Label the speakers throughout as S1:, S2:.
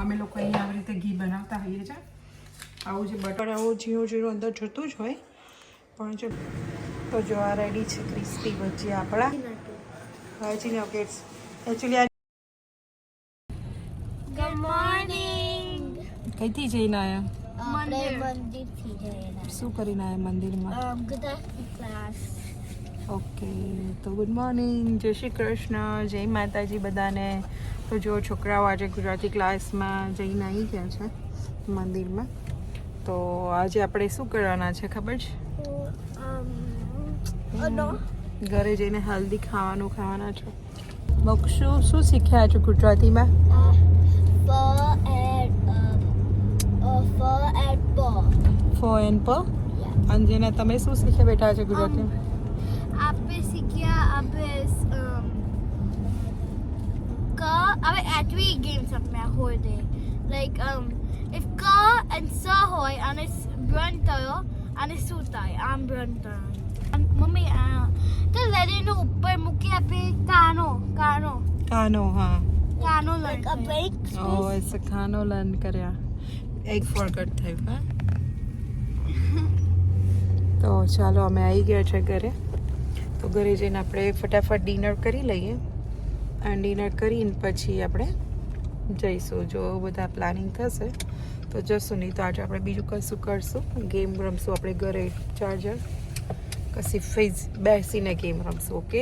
S1: અમે લોકો અહીંયા આવી રીતે ઘી બનાવતા હોઈએ છીએ. આવું જે બટર આવું ઝીણું ઝીણું અંદર જતું જ હોય પણ જો તો જો આ રેડી છે ક્રિસ્પી ભજીયા આપણા ભાજી નગેટ્સ. Actually
S2: good morning.
S1: કઈથી જઈને આવ્યા?
S2: મંદિરથી જઈને.
S1: શું કરીને આવ્યા મંદિરમાં?
S2: ગુજરાતી ક્લાસ.
S1: ઓકે, તો ગુડ મોર્નિંગ, જય શ્રી કૃષ્ણ, જય માતાજી બધાને. તો જો છોકરાઓ આજે ગુજરાતી ક્લાસમાં જઈને આવી ગયા છે મંદિરમાં. તો આજે આપણે શું કરવાના છે ખબર છે? ઘરે જઈને હેલ્ધી ખાવાના છે. બક્ષુ શું શીખ્યા છો ગુજરાતીમાં? ફો એન્ડ પ. અંજના તમે શું શીખ્યા બેટા છે ગુજરાતીમાં?
S2: આપણે શીખ્યા હવે એટલી ગેમ્સ આપણે હોલ ડે લાઈક if ક and સ હોય અને બ્રન કરો અને શું થાય આમ બ્રન કરો. મમ્મી તો લરીનો ઉપર મૂકી આપે કાનો
S1: કાનો, હા,
S2: કાનો લર્ન
S1: કાનો લર્ન કર્યા. એક ફોરગટ થયું. હા, તો ચાલો અમે આવી ગયા છે ઘરે. તો ઘરે જઈને આપણે ફટાફટ ડિનર કરી લઈએ અને ડિનર કરીને પછી આપણે જઈશું. જો બધા પ્લાનિંગ થશે તો જશું, નહીં તો આજે આપણે બીજું કશું કરશું, ગેમ રમશું આપણે ઘરે ચાર્જર કશી ફેઝ બેસીને ગેમ રમશું. ઓકે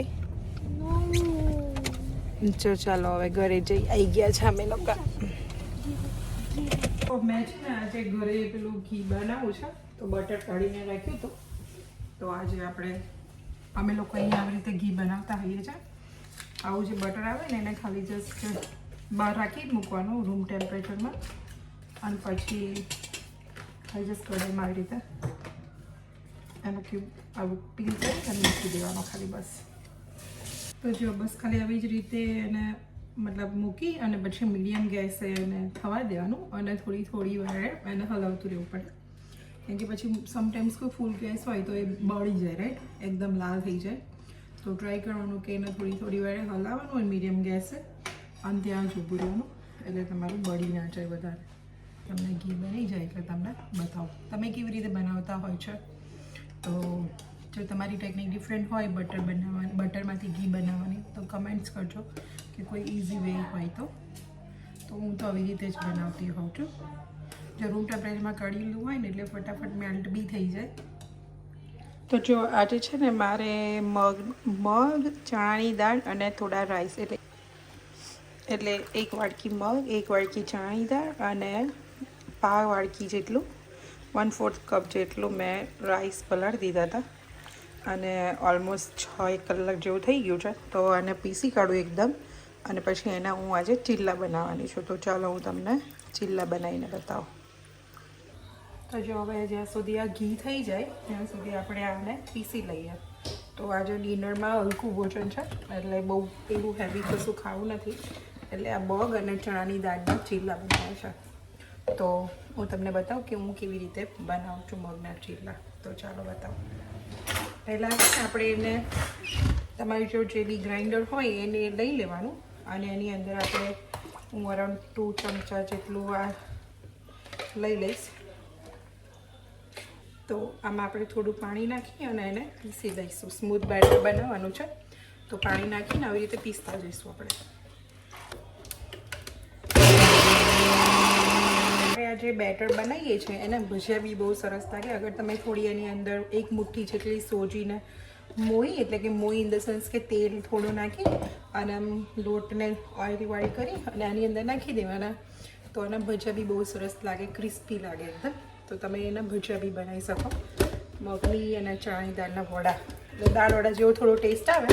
S1: જો ચાલો હવે ઘરે જઈ આવી ગયા છે અમે લોકો. મેં છે ને આજે ઘરે પેલું ઘી બનાવવું છે તો બટર કાઢીને રાખ્યું હતું. તો આજે અમે લોકો અહીંયા આવી રીતે ઘી બનાવતા હોઈએ છીએ. આવું જે બટર આવે ને એને ખાલી જસ્ટ બહાર રાખી જ મૂકવાનું રૂમ ટેમ્પરેચરમાં અને પછી જસ્ટ કઢાઈમાં આવી રીતે એનું ક્યુબ આવું પીલ કરી અને મૂકી દેવાનો ખાલી બસ. તો જો બસ ખાલી આવી જ રીતે એને મતલબ મૂકી અને પછી મીડિયમ ગેસે એને થવા દેવાનું અને થોડી વારે એને હલાવતું રહેવું પડે. કેમ કે પછી સમટાઈમ્સ કોઈ ફૂલ ગેસ હોય તો એ બળી જાય, રાઈટ, એકદમ લાલ થઈ જાય. તો ટ્રાય કરવાનું કે એને થોડી વારે હલાવવાનું હોય મીડિયમ ગેસે અને ત્યાં જ ઊભું રહેવાનું એટલે તમારું બળી ના જાય વધારે. તમને ઘી બની જાય એટલે તમને બતાવો તમે કેવી રીતે બનાવતા હોય છે. તો જો તમારી ટેકનિક ડિફરન્ટ હોય બટરમાંથી ઘી બનાવવાની તો કમેન્ટ્સ કરજો કે કોઈ ઇઝી વે હોય તો હું તો આવી રીતે જ બનાવતી હોઉં છું. જો રૂમ ટેમ્પરેચરમાં કઢેલું હોય ને એટલે ફટાફટ મેલ્ટ બી થઈ જાય. તો જો આજે છે ને મારે મગ ચણાની દાળ અને થોડા રાઈસ એટલે 1 વાડકી મગ, 1 વાડકી ચણાની દાળ અને 1/2 વાડકી જેટલું 1/4 કપ જેટલું મેં રાઈસ પલાળી દીધા હતા અને ઓલમોસ્ટ 6 કલાક જેવું થઈ ગયું છે. તો આને પીસી કાઢું એકદમ અને પછી એના હું આજે ચીલા બનાવવાની છું. તો ચાલો હું તમને ચીલા બનાવીને બતાવું. તો જો હવે જ્યાં સુધી આ ઘી થઈ જાય ત્યાં સુધી આપણે આને પીસી લઈએ. તો આજે ડિનરમાં હલકું ભોજન છે એટલે બહુ એવું હેવી કશું ખાવું નથી એટલે આ મગ અને ચણાની દાળના ચીલા બનાવે છે. તો હું તમને બતાવું કે હું કેવી રીતે બનાવું છું મગના ચીલા. તો ચાલો બતાવું. પહેલાં આપણે એને તમારી જો જે બી ગ્રાઇન્ડર હોય એને લઈ લેવાનું અને એની અંદર હું અરાઉન્ડ 2 ચમચા જેટલું આ લઈ લઈશ. તો આમાં આપણે થોડું પાણી નાખી અને એને પીસી લઈશું. સ્મૂથ બેટર બનાવવાનું છે તો પાણી નાખીને આવી રીતે પીસતા જઈશું આપણે. આ જે બેટર બનાવીએ છીએ એને ભજીયા બી બહુ સરસ લાગે અગર તમે થોડી એની અંદર 1 મુઠ્ઠી જેટલી સોજીને મોઈ એટલે કે મોઈ ઇન ધ સેન્સ કે તેલ થોડું નાખી અને આમ લોટને ઓઇલ કરી અને આની અંદર નાખી દેવાના તો એના ભજીયા બી બહુ સરસ લાગે, ક્રિસ્પી લાગે એકદમ. તો તમે એના ભજીયા બી બનાવી શકો. મગની અને ચણાની દાળના વડા એટલે દાળ વડા જેવો થોડો ટેસ્ટ આવે.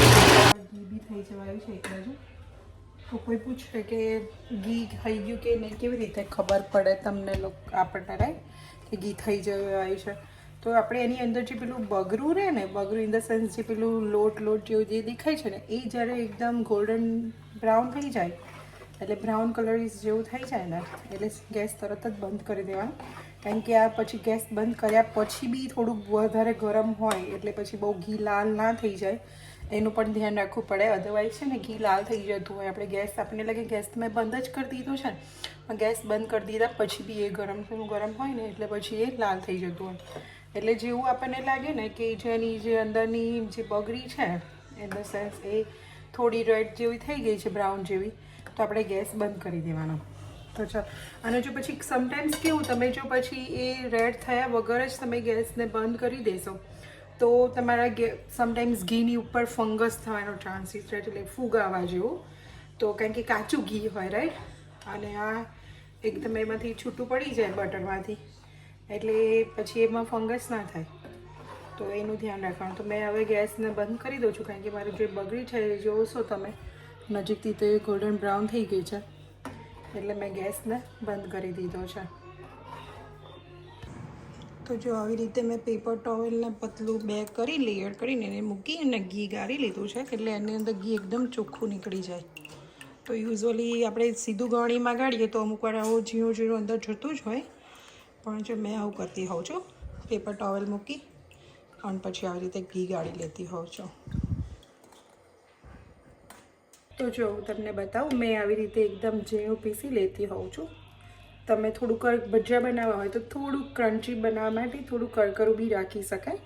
S1: ઘી બી થઈ જવાયું છે એક બાજુ. તો કોઈ પૂછે કે ઘી થઈ ગયું કે નહીં, કેવી રીતે ખબર પડે તમને આપણને, રાઈટ, કે ઘી થઈ જવાયું છે. તો આપણે એની અંદર જે પેલું બગરું રહે ને, બગરું ઇન ધ સેન્સ જે પેલું લોટ જેવું જે દેખાય છે ને એ જ્યારે એકદમ ગોલ્ડન બ્રાઉન થઈ જાય એટલે બ્રાઉન કલર જેવું થઈ જાય ને એટલે ગેસ તરત જ બંધ કરી દેવાનું. કારણ કે આ પછી ગેસ બંધ કર્યા પછી બી થોડુંક વધારે ગરમ હોય એટલે પછી બહુ ઘી લાલ ના થઈ જાય એનું પણ ધ્યાન રાખવું પડે. અધરવાઇઝ છે ને ઘી લાલ થઈ જતું હોય, આપણે આપણને લાગે ગેસ મેં બંધ જ કરી દીધું છે ગેસ બંધ કરી દીધા પછી બી એ ગરમ હોય ને એટલે પછી એ લાલ થઈ જતું હોય. એટલે જેવું આપણને લાગે ને કે જેની જે અંદરની જે બગડી છે ઇન ધ સેન્સ એ થોડી રેડ જેવી થઈ ગઈ છે, બ્રાઉન જેવી, તો આપણે ગેસ બંધ કરી દેવાનો. તો ચાલ. અને જો પછી સમટાઈમ્સ કેવું, તમે જો પછી એ રેડ થયા વગર જ તમે ગેસને બંધ કરી દેશો તો તમારા સમટાઈમ્સ ઘીની ઉપર ફંગસ થવાનો ચાન્સીસ રહે, એટલે ફૂગ આવવા જેવું. તો કારણ કે કાચું ઘી હોય, રાઈટ, અને આ એકદમ એમાંથી છૂટું પડી જાય બટરમાંથી, એટલે પછી એમાં ફંગસ ના થાય. તો એનું ધ્યાન રાખવાનું. તો મેં હવે ગેસને બંધ કરી દઉં છું, કારણ કે મારી જે બગડી છે એ જોશો તમે નજીકથી તો એ ગોલ્ડન બ્રાઉન થઈ ગઈ છે, એટલે મેં ગેસને બંધ કરી દીધો છે. તો જો આવી રીતે મેં પેપર ટોવેલને પતલું બેગ કરી લેયર કરીને એને મૂકી અને ઘી ગાળી લીધું છે, એટલે એની અંદર ઘી એકદમ ચોખ્ખું નીકળી જાય. તો યુઝ્યુઅલી આપણે સીધું ગળણીમાં ગાળીએ તો અમુક વાર આવું ઝીણું ઝીણું અંદર જતું જ હોય, પણ જો મેં આવું કરતી હોઉં છું, પેપર ટોવેલ મૂકી અને પછી આવી રીતે ઘી ગાળી લેતી હોઉં છું. તો જો હું તમને બતાવું, મેં આવી રીતે એકદમ ઝીણું પીસી લેતી હોઉં છું. તમે થોડું ભજીયા બનાવવા હોય તો થોડું ક્રન્ચી બનાવવા માટે થોડું કરકરું બી રાખી શકાય.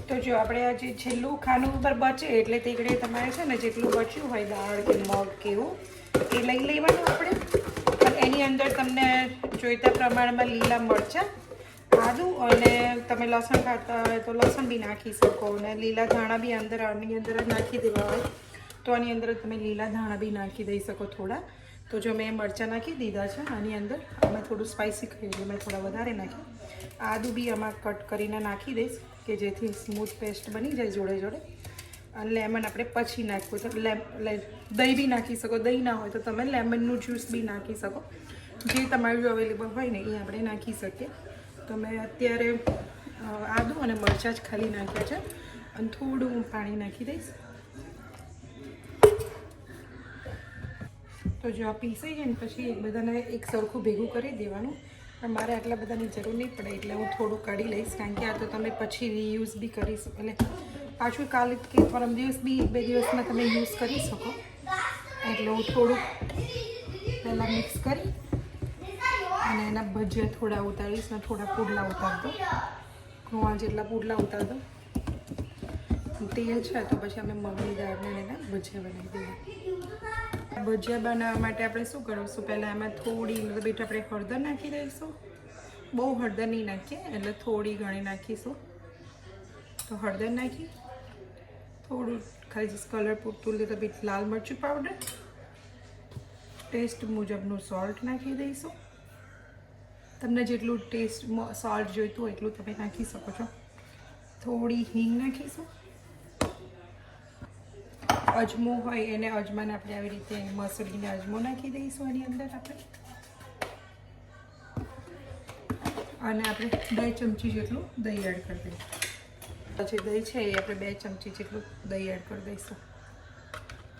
S1: તો જો આપણે આ જે છેલ્લું ખાનું ઉપર બચે એટલે તે ઘડે તમારે છે ને જેટલું બચ્યું હોય દાળ કે મગ કે એવું એ લઈ લેવાનું આપણે. અને એની અંદર તમને જોઈતા પ્રમાણમાં લીલા મરચાં, આદું અને તમે લસણ ખાતા હોય તો લસણ બી નાખી શકો, અને લીલા ધાણા બી આની અંદર જ નાખી દેવા હોય તો આની અંદર તમે લીલા ધાણા બી નાખી દઈ શકો થોડા. તો જો મેં મરચાં નાખી દીધા છે આની અંદર, આમાં થોડું સ્પાઇસી ખાઈ એટલે મેં થોડા વધારે નાખ્યા. આદું બી આમાં કટ કરીને નાખી દઈશ કે જેથી સ્મૂથ પેસ્ટ બની જાય જોડે જોડે. અને લેમન આપણે પછી નાખવું તો દહીં બી નાખી શકો, દહીં ના હોય તો તમે લેમનનું જ્યુસ બી નાખી શકો, જે તમારું અવેલેબલ હોય ને એ આપણે નાખી શકીએ. તો મેં અત્યારે આદું અને મરચાં જ ખાલી નાખ્યા છે, અને થોડું હું પાણી નાખી દઈશ. તો જો આ પીસાઈ જાય ને પછી બધાને એક સરખું ભેગું કરી દેવાનું. પણ મારે આટલા બધાની જરૂર નહીં પડે એટલે હું થોડું કાઢી લઈશ, કારણ કે આ તો તમે પછી રીયુઝ બી કરી શકો, એટલે પાછું કાલે કે પરમ દિવસ બી 1-2 દિવસમાં તમે યુઝ કરી શકો. એટલે હું થોડુંક પહેલાં મિક્સ કરી અને એના ભજીયા થોડા ઉતારીશ ને થોડા પુડલા ઉતારતો, ગોળ જેટલા પુડલા ઉતારતો. તેલ છે તો પછી અમે મગની દાળને એના ભજીયા બનાવી દઈએ. ભજીયા બનાવવા માટે આપણે શું કરીશું, પહેલાં એમાં થોડી બીટ આપણે હળદર નાખી દઈશું. બહુ હળદર નહીં નાખીએ, એટલે થોડી ઘણી નાખીશું. તો હળદર નાખી, થોડું ખાલી જસ્ટ કલર પૂરતું લીધું બીટ લાલ મરચું પાવડર, ટેસ્ટ મુજબનું સોલ્ટ નાખી દઈશું. તમને જેટલું ટેસ્ટ સોલ્ટ જોઈતું હોય એટલું તમે નાખી શકો છો. થોડી હિંગ નાખીશું. અજમો હોય એને અજમાને આપણે આવી રીતે મસળીને અજમો નાખી દઈશું એની અંદર આપણે. અને આપણે 2 ચમચી જેટલું દહીં એડ કરી દઈશું. પછી દહીં છે એ આપણે 2 ચમચી જેટલું દહીં એડ કરી દઈશું.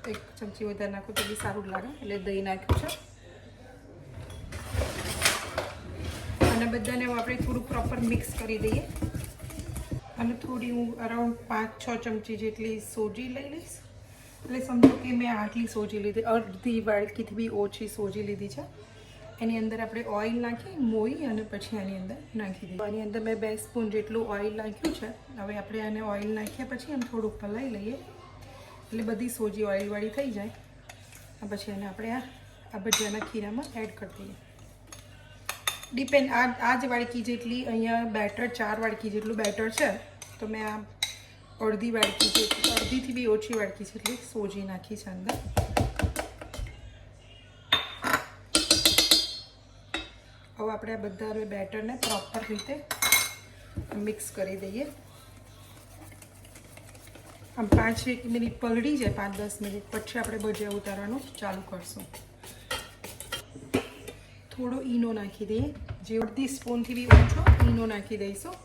S1: 1 ચમચી વધારે નાખો તો બી સારું લાગે, એટલે દહીં નાખ્યું છે. અને બધાને આપણે થોડું પ્રોપર મિક્સ કરી દઈએ. અને થોડી હું અરાઉન્ડ 5-6 ચમચી જેટલી સોજી લઈ લઈશ. એટલે સમજો કે મેં આટલી સોજી લીધી, અડધી વાડકીથી બી ઓછી સોજી લીધી છે. એની અંદર આપણે ઓઇલ નાખી મોઈ અને પછી આની અંદર નાખી દઈએ. આની અંદર મેં 2 સ્પૂન જેટલું ઓઇલ નાખ્યું છે. હવે આપણે આને ઓઇલ નાખ્યા પછી આમ થોડુંક હલાવી લઈએ એટલે બધી સોજી ઓઇલવાળી થઈ જાય. પછી એને આપણે આ ભજીયાના ખીરામાં એડ કરી દઈએ. ડિપેન્ડ આ જ વાડકી જેટલી અહીંયા બેટર 4 વાડકી જેટલું બેટર છે, તો મેં આ અડધી વાડકી જેટલી, અડધીથી બી ઓછી વાડકી જેટલી સોજી નાખી છે અંદર. હવે આપણે આ બધા બેટરને પ્રોપર રીતે મિક્સ કરી દઈએ. આમ 5-1 મિનિટ પલળી જાય, 5-10 મિનિટ પછી આપણે ભજીયા ઉતારવાનું ચાલુ કરશું. થોડો ઈનો નાખી દઈએ, જે અડધી સ્પૂનથી બી ઓછો ઈનો નાખી દઈશું.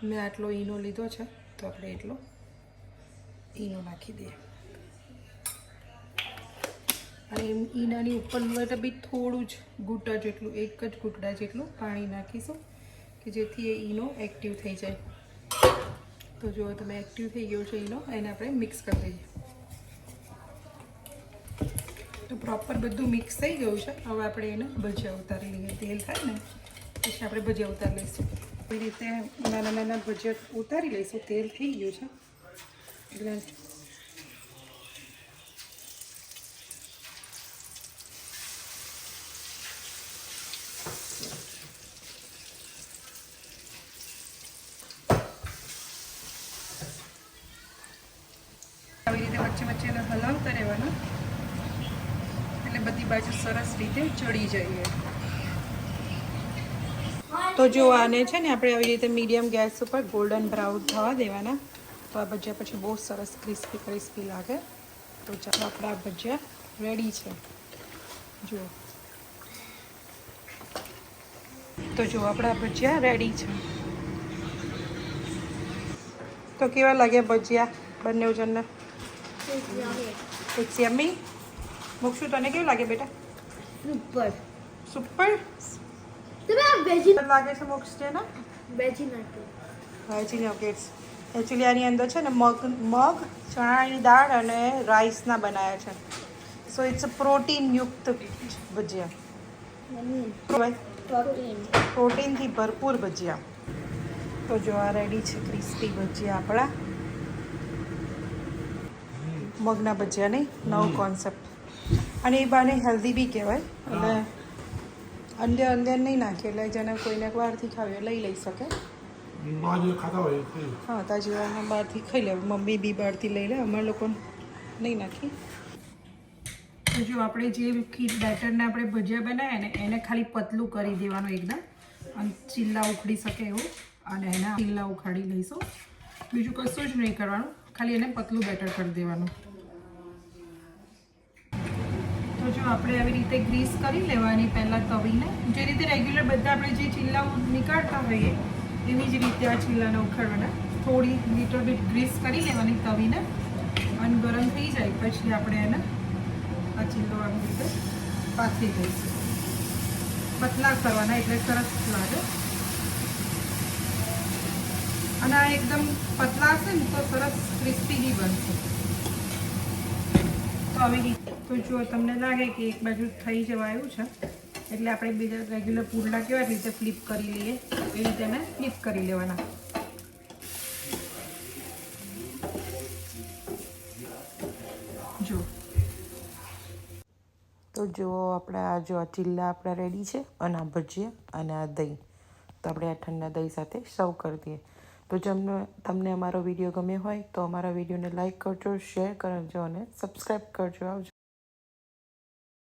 S1: મેં આટલો ઈનો લીધો છે તો આપણે એટલો ઈનો નાખી દઈએ. અને ઈનાની ઉપર બી થોડું જ ઘૂંટા જેટલું, 1 જ ઘૂંટડા જેટલું પાણી નાખીશું કે જેથી એ ઈનો એક્ટિવ થઈ જાય. તો જો તમે એક્ટિવ થઈ ગયો છે ઈનો, એને આપણે મિક્સ કરી દઈએ. તો પ્રોપર બધું મિક્સ થઈ ગયું છે. હવે આપણે એને ભજીયા ઉતારી લઈએ. તેલ થાય ને પછી આપણે ભજીયા ઉતારી લઈશું. એ રીતે નાના નાના ભજીયા ઉતારી લઈશું. તેલ થઈ ગયું છે એટલે આવી રીતે વચ્ચે વચ્ચે એને હલાવતા રહેવાનું એટલે બધી બાજુ સરસ રીતે ચડી જઈએ. તો જો આને છે ને આપણે આવી રીતે મીડિયમ ગેસ ઉપર ગોલ્ડન બ્રાઉન થવા દેવાના. તો આ ભજીયા પછી બહુ સરસ ક્રિસ્પી ક્રિસ્પી લાગે. તો ચાલો આપણા ભજીયા રેડી છે. જુઓ તો જો આપણા ભજીયા રેડી છે. તો કેવા લાગ્યા ભજીયા બંને જણને? It's yummy. મોક્ષુ તને કેવું લાગે બેટા?
S2: સુપર.
S1: સુપર
S2: તમે આ વેજી
S1: લાગે છે મોક્ષ છે ને?
S2: વેજી નાખો.
S1: વેજી નગેટ્સ એકચ્યુઅલી આની અંદર છે ને મગ ચણાની દાળ અને રાઈસના બનાવ્યા છે. સો ઇટ્સ અ પ્રોટીન યુક્ત ભજીયા. પ્રોટીનથી ભરપૂર ભજીયા. તો જો આ રેડી છે ક્રિસ્પી ભજીયા આપણા મગના ભજીયા. નહીં, નવો કોન્સેપ્ટ. અને એ બાને હેલ્ધી બી કહેવાય. એટલે અંદર નહીં નાખીએ એટલે જેને કોઈને બહારથી ખાવી લઈ લઈ શકે. હા, તાજી બહારથી ખાઈ લે. મમ્મી બી બહારથી લઈ લે. અમારા લોકો નહીં નાખી. તો જો આપણે જે બેટરને આપણે ભજીયા બનાવ્યા ને એને ખાલી પતલું કરી દેવાનું એકદમ, અને ચીલા ઉખડી શકે એવું. અને એના ચીલા ઉખાડી લઈશું. બીજું કશું જ નહીં કરવાનું, ખાલી એને પતલું બેટર કરી દેવાનું. તો જો આપણે આવી રીતે ગ્રીસ કરી લેવાની પહેલાં તવીને. જે રીતે રેગ્યુલર બધા આપણે જે ચીલા નીકાળતા હોઈએ એવી જ રીતે આ ચીલાને ઉખાડવાના. થોડી લિટલ બીટ ગ્રીસ કરી લેવાની તવીને, અને ગરમ થઈ જાય પછી આપણે એને આ ચીલો આવી રીતે પાથરી દઈશું. પતલા કરવાના એટલે સરસ લાગે. અને આ એકદમ પતલા હશે ને તો સરસ ક્રિસ્પી બી બનશે. તો આવી રીતે તો જો તમને લાગે કે એક બાજુ થઈ જવા આવ્યું છે એટલે આપણે બીજા રેગ્યુલર પુડલા કેવા રીતે ફ્લિપ કરી લઈએ એ રીતે એને ફ્લિપ કરી લેવાના. જો તો જુઓ આપણા જો આ ચીલા આપણા રેડી છે, અને આ ભજીયા અને આ દહીં. તો આપણે આ ઠંડા દહીં સાથે સર્વ કરી દઈએ. તો તમને અમારો વિડીયો ગમ્યો હોય તો અમારા વિડીયોને લાઈક કરજો, શેર કરજો અને સબસ્ક્રાઈબ કરજો. આવજો.